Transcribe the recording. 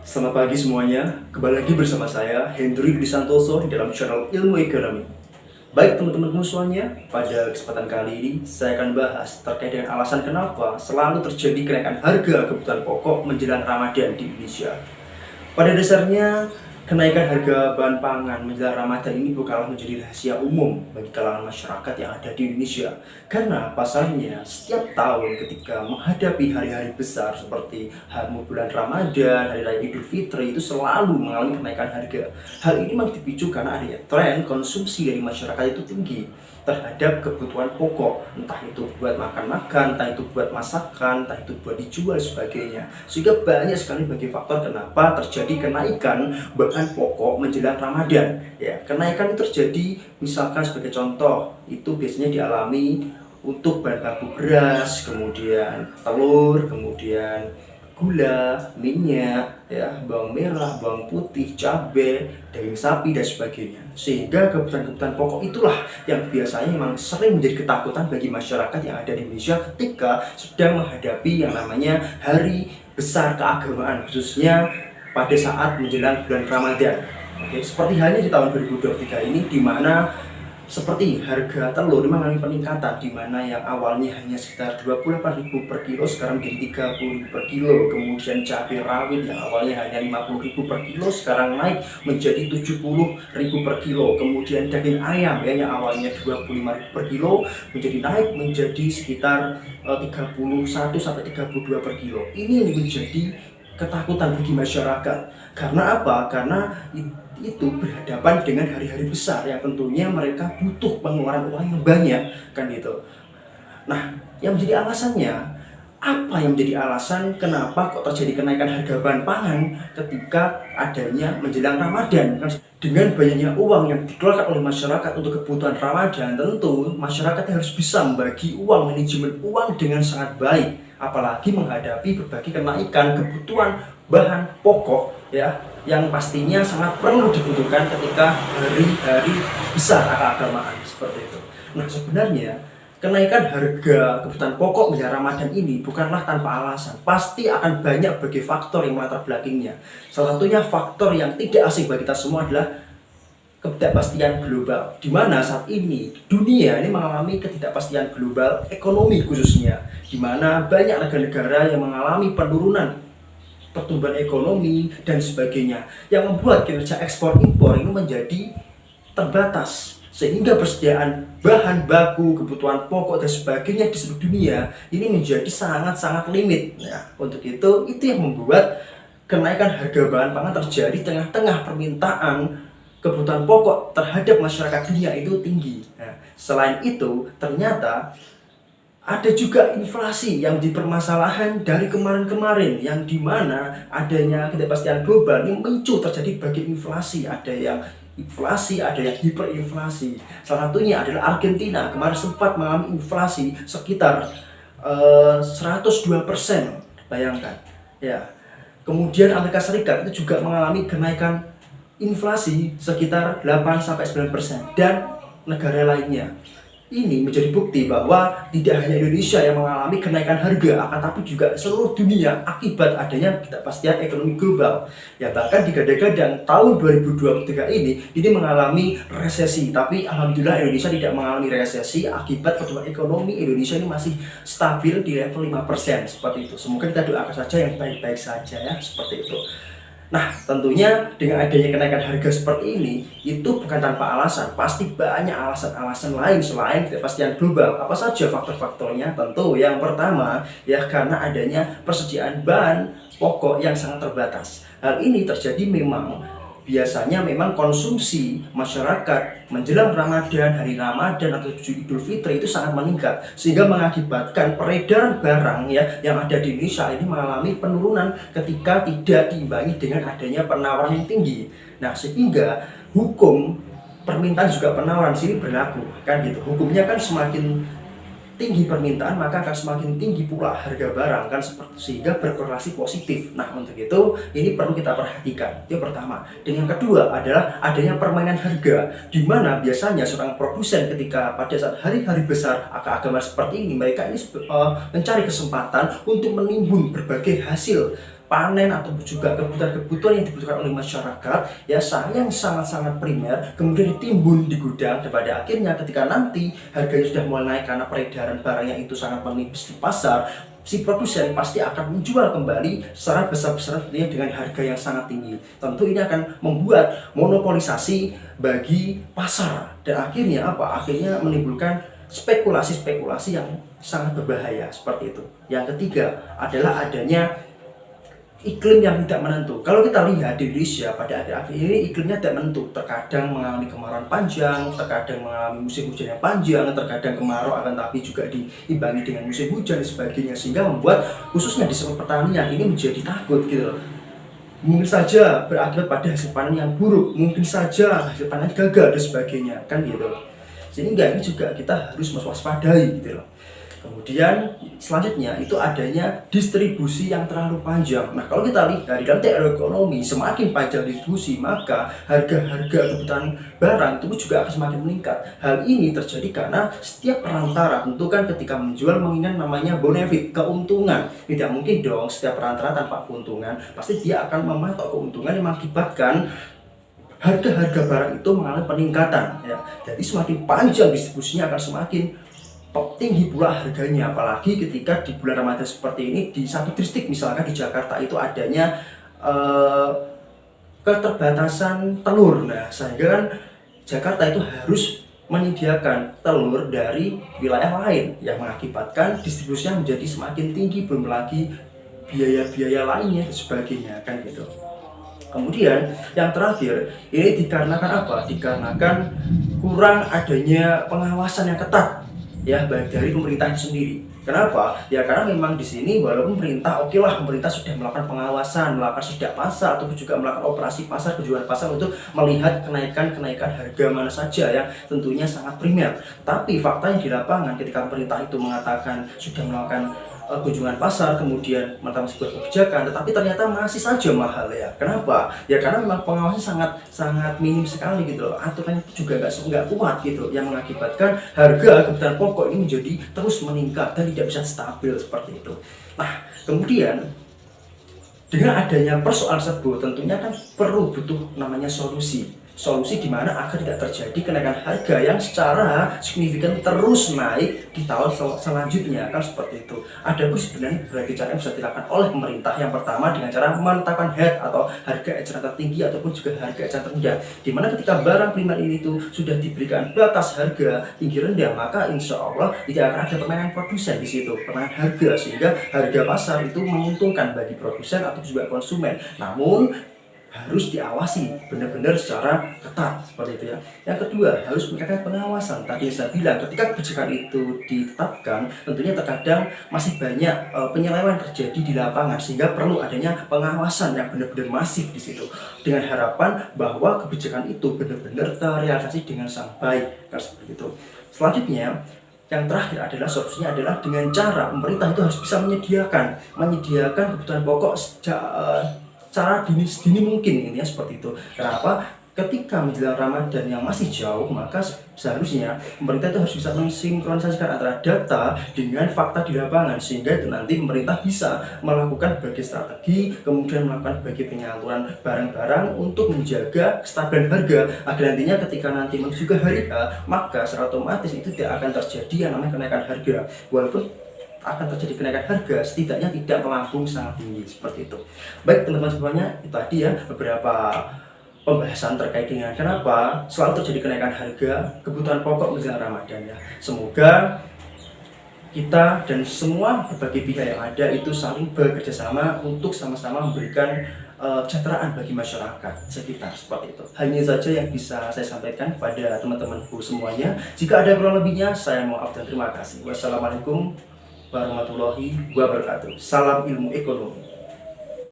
Selamat pagi semuanya, kembali lagi bersama saya Hendry Budi Santoso di dalam channel Ilmu Ekonomi. Baik teman-teman semuanya, pada kesempatan kali ini saya akan bahas terkait dengan alasan kenapa selalu terjadi kenaikan harga kebutuhan pokok menjelang Ramadan di Indonesia. Pada dasarnya, kenaikan harga bahan pangan menjelang Ramadan ini bukanlah menjadi rahasia umum bagi kalangan masyarakat yang ada di Indonesia. Karena pasalnya, setiap tahun ketika menghadapi hari-hari besar seperti bulan Ramadan, Hari Raya Idul Fitri, itu selalu mengalami kenaikan harga. Hal ini memang dipicu karena adanya tren konsumsi dari masyarakat itu tinggi terhadap kebutuhan pokok, entah itu buat makan-makan, entah itu buat masakan, entah itu buat dijual sebagainya. Sehingga banyak sekali bagi faktor kenapa terjadi kenaikan bahan pokok menjelang Ramadan. Ya, kenaikan itu terjadi misalkan sebagai contoh, itu biasanya dialami untuk bahan baku beras, kemudian telur, kemudian gula, minyak, ya, bawang merah, bawang putih, cabai, daging sapi dan sebagainya. Sehingga kebutuhan-kebutuhan pokok itulah yang biasanya memang sering menjadi ketakutan bagi masyarakat yang ada di Indonesia ketika sedang menghadapi yang namanya hari besar keagamaan, khususnya pada saat menjelang bulan Ramadan. Oke, seperti halnya di tahun 2023 ini, di mana seperti harga telur mengalami peningkatan, di mana yang awalnya hanya sekitar 28.000 per kilo sekarang menjadi 30.000 per kilo. Kemudian cabai rawit yang awalnya hanya 50.000 per kilo sekarang naik menjadi 70.000 per kilo. Kemudian daging ayam yang awalnya 25.000 per kilo menjadi naik menjadi sekitar 31 sampai 32 per kilo. Ini menjadi ketakutan bagi masyarakat. Karena apa? Karena itu berhadapan dengan hari-hari besar yang tentunya mereka butuh pengeluaran uang yang banyak, kan gitu. Nah, yang menjadi alasannya, apa yang menjadi alasan kenapa kok terjadi kenaikan harga bahan pangan ketika adanya menjelang Ramadan? Kan dengan banyaknya uang yang dikeluarkan oleh masyarakat untuk kebutuhan Ramadan, tentu masyarakat harus bisa membagi uang, manajemen uang dengan sangat baik, apalagi menghadapi berbagai kenaikan kebutuhan bahan pokok, ya, yang pastinya sangat perlu dibutuhkan ketika hari-hari besar keagamaan seperti itu. Nah, sebenarnya kenaikan harga kebutuhan pokok menjelang Ramadan ini bukanlah tanpa alasan. Pasti akan banyak bagi faktor yang melatar belakangnya. Salah satunya faktor yang tidak asing bagi kita semua adalah ketidakpastian global, di mana saat ini dunia ini mengalami ketidakpastian global ekonomi khususnya, di mana banyak negara-negara yang mengalami penurunan pertumbuhan ekonomi dan sebagainya, yang membuat kinerja ekspor impor ini menjadi terbatas, sehingga persediaan bahan baku, kebutuhan pokok dan sebagainya di seluruh dunia ini menjadi sangat-sangat limit. Nah, untuk itu yang membuat kenaikan harga bahan pangan terjadi tengah-tengah permintaan kebutuhan pokok terhadap masyarakat dunia itu tinggi. Nah, selain itu, ternyata ada juga inflasi yang dipermasalahan dari kemarin-kemarin, yang dimana adanya ketidakpastian global yang memicu terjadi bagi inflasi. Ada yang inflasi, ada yang hiperinflasi. Salah satunya adalah Argentina, kemarin sempat mengalami inflasi sekitar 102%, bayangkan ya. Kemudian Amerika Serikat itu juga mengalami kenaikan inflasi sekitar 8-9%, dan negara lainnya. Ini menjadi bukti bahwa tidak hanya Indonesia yang mengalami kenaikan harga, akan tapi juga seluruh dunia akibat adanya ketidakpastian ekonomi global. Ya, bahkan digadang-gadang tahun 2023 ini mengalami resesi, tapi alhamdulillah Indonesia tidak mengalami resesi akibat pertumbuhan ekonomi Indonesia ini masih stabil di level 5% seperti itu. Semoga kita doakan saja yang baik-baik saja, ya, seperti itu. Nah, tentunya dengan adanya kenaikan harga seperti ini, itu bukan tanpa alasan. Pasti banyak alasan-alasan lain selain ketidakpastian global. Apa saja faktor-faktornya? Tentu yang pertama, ya, karena adanya persediaan bahan pokok yang sangat terbatas. Hal ini terjadi biasanya memang konsumsi masyarakat menjelang Ramadan, hari Ramadan atau Idul Fitri itu sangat meningkat, sehingga mengakibatkan peredaran barang, ya, yang ada di Indonesia ini mengalami penurunan ketika tidak diimbangi dengan adanya penawaran yang tinggi. Nah, sehingga hukum permintaan juga penawaran sini berlaku, kan gitu. Hukumnya kan semakin tinggi permintaan maka akan semakin tinggi pula harga barang, kan, seperti sehingga berkorelasi positif. Nah, untuk itu ini perlu kita perhatikan. Itu yang pertama. Dan yang kedua adalah adanya permainan harga, di mana biasanya seorang produsen ketika pada saat hari-hari besar keagamaan seperti ini, mereka ini mencari kesempatan untuk menimbun berbagai hasil panen atau juga kebutuhan-kebutuhan yang dibutuhkan oleh masyarakat ya yang sangat-sangat primer kemudian ditimbun di gudang, dan pada akhirnya ketika nanti harganya sudah mulai naik karena peredaran barangnya itu sangat menipis di pasar, si produsen pasti akan menjual kembali secara besar-besaran dengan harga yang sangat tinggi. Tentu ini akan membuat monopolisasi bagi pasar, dan akhirnya akhirnya menimbulkan spekulasi-spekulasi yang sangat berbahaya seperti itu. Yang ketiga adalah adanya iklim yang tidak menentu. Kalau kita lihat di Indonesia pada akhir-akhir ini iklimnya tidak menentu. Terkadang mengalami kemarau panjang, terkadang mengalami musim hujan yang panjang, terkadang kemarau akan tapi juga diimbangi dengan musim hujan dan sebagainya, sehingga membuat khususnya di sektor pertanian ini menjadi takut gitu loh. Mungkin saja berakibat pada hasil panen yang buruk, mungkin saja hasil panen gagal dan sebagainya, kan gitu. Sehingga ini juga kita harus mewaspadai gitu loh. Kemudian selanjutnya itu adanya distribusi yang terlalu panjang. Nah, kalau kita lihat di dalam teori ekonomi, semakin panjang distribusi maka harga-harga kebutuhan barang itu juga akan semakin meningkat. Hal ini terjadi karena setiap perantara tentu kan ketika menjual mengingat namanya bonefit, keuntungan. Tidak mungkin dong setiap perantara tanpa keuntungan. Pasti dia akan mematok keuntungan yang mengakibatkan harga-harga barang itu mengalami peningkatan ya. Jadi semakin panjang distribusinya akan semakin tinggi pula harganya, apalagi ketika di bulan Ramadan seperti ini di satu distrik misalkan di Jakarta itu adanya keterbatasan telur. Nah, sehingga kan Jakarta itu harus menyediakan telur dari wilayah lain yang mengakibatkan distribusinya menjadi semakin tinggi, belum lagi biaya-biaya lainnya dan sebagainya, kan gitu. Kemudian yang terakhir ini dikarenakan apa? Dikarenakan kurang adanya pengawasan yang ketat ya, baik dari pemerintah sendiri. Kenapa? Ya karena memang di sini walaupun pemerintah sudah melakukan pengawasan, melakukan sidak pasar ataupun juga melakukan operasi pasar, kejualan pasar untuk melihat kenaikan harga mana saja yang tentunya sangat primer. Tapi faktanya di lapangan ketika pemerintah itu mengatakan sudah melakukan kunjungan pasar, kemudian menetapkan sebuah kebijakan, tetapi ternyata masih saja mahal ya. Kenapa? Ya karena memang pengawasan sangat minim sekali gitu loh. Aturan itu juga nggak kuat gitu, yang mengakibatkan harga kebutuhan pokok ini menjadi terus meningkat dan tidak bisa stabil seperti itu. Nah, kemudian dengan adanya persoalan tersebut tentunya kan butuh namanya solusi di mana agar tidak terjadi kenaikan harga yang secara signifikan terus naik di tahun selanjutnya, kan seperti itu. Ada pun sebenarnya berbagai cara yang bisa dilakukan oleh pemerintah. Yang pertama dengan cara menetapkan HET atau harga eceran tertinggi ataupun juga harga eceran terendah, di mana ketika barang primer ini tuh sudah diberikan batas harga tinggi rendah, maka insya Allah tidak akan ada permainan produsen di situ, permainan harga, sehingga harga pasar itu menguntungkan bagi produsen atau juga konsumen. Namun harus diawasi benar-benar secara ketat seperti itu ya. Yang kedua, harus meningkatkan pengawasan. Tadi saya bilang ketika kebijakan itu ditetapkan, tentunya terkadang masih banyak penyelewengan terjadi di lapangan, sehingga perlu adanya pengawasan yang benar-benar masif di situ, dengan harapan bahwa kebijakan itu benar-benar terrealisasi dengan sangat baik, kan seperti itu. Selanjutnya, yang terakhir adalah solusinya adalah dengan cara pemerintah itu harus bisa menyediakan kebutuhan pokok secara dini mungkin, ini ya seperti itu. Kenapa? Ketika menjelang Ramadan yang masih jauh, maka seharusnya pemerintah itu harus bisa mensinkronisasikan antara data dengan fakta di lapangan, sehingga itu nanti pemerintah bisa melakukan berbagai strategi, kemudian melakukan berbagai penyaluran barang-barang untuk menjaga kestabilan harga, agar nantinya ketika nanti menuju ke hari H, maka secara otomatis itu tidak akan terjadi yang namanya kenaikan harga. Walaupun akan terjadi kenaikan harga, setidaknya tidak melambung sangat tinggi seperti itu. Baik teman-teman semuanya, itu tadi ya beberapa pembahasan terkait dengan kenapa selalu terjadi kenaikan harga kebutuhan pokok menjelang Ramadan ya. Semoga kita dan semua berbagai pihak yang ada itu saling bekerja sama untuk sama-sama memberikan kesejahteraan bagi masyarakat sekitar seperti itu. Hanya saja yang bisa saya sampaikan pada teman-temanku semuanya. Jika ada kurang lebihnya, saya maaf dan terima kasih. Wassalamualaikum warahmatullahi wabarakatuh. Salam ilmu ekonomi.